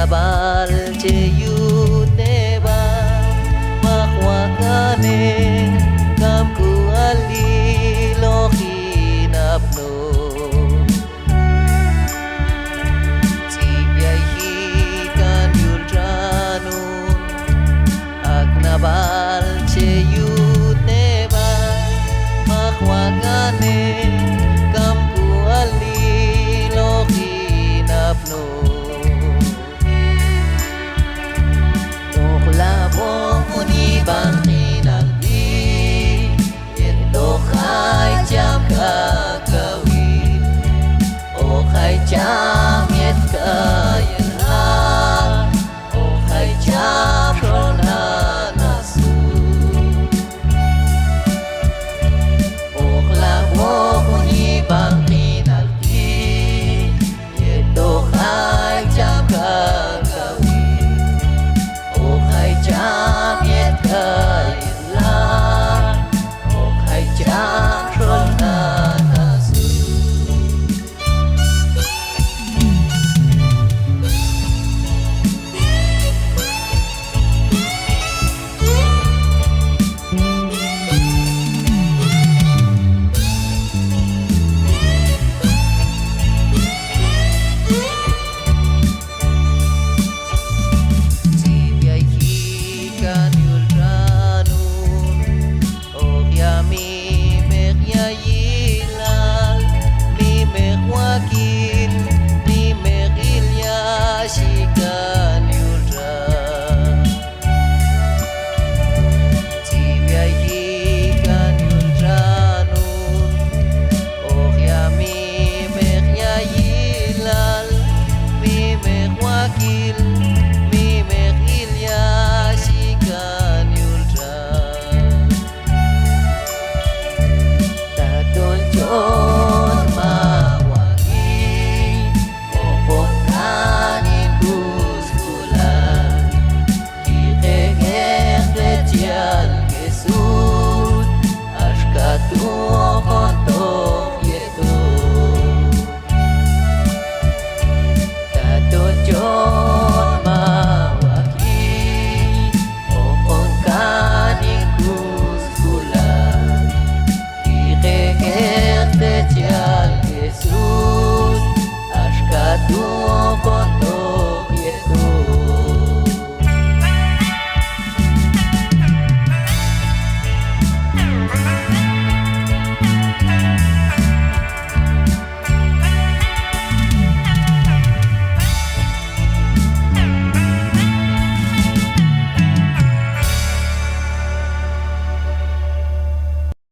nabal che yuteba makwakane kam ku ali lokinapno sibyaihikan yuldrano ak nabal che yuteba makwakane kam ku ali lokinapno bang kinagdi ito kay jam kakawin o kay jam yet kayan ha o kay jam rona nasu o klamo kuni bang kinagdi ito kay jam kakawin o kay jam kaila o kay jam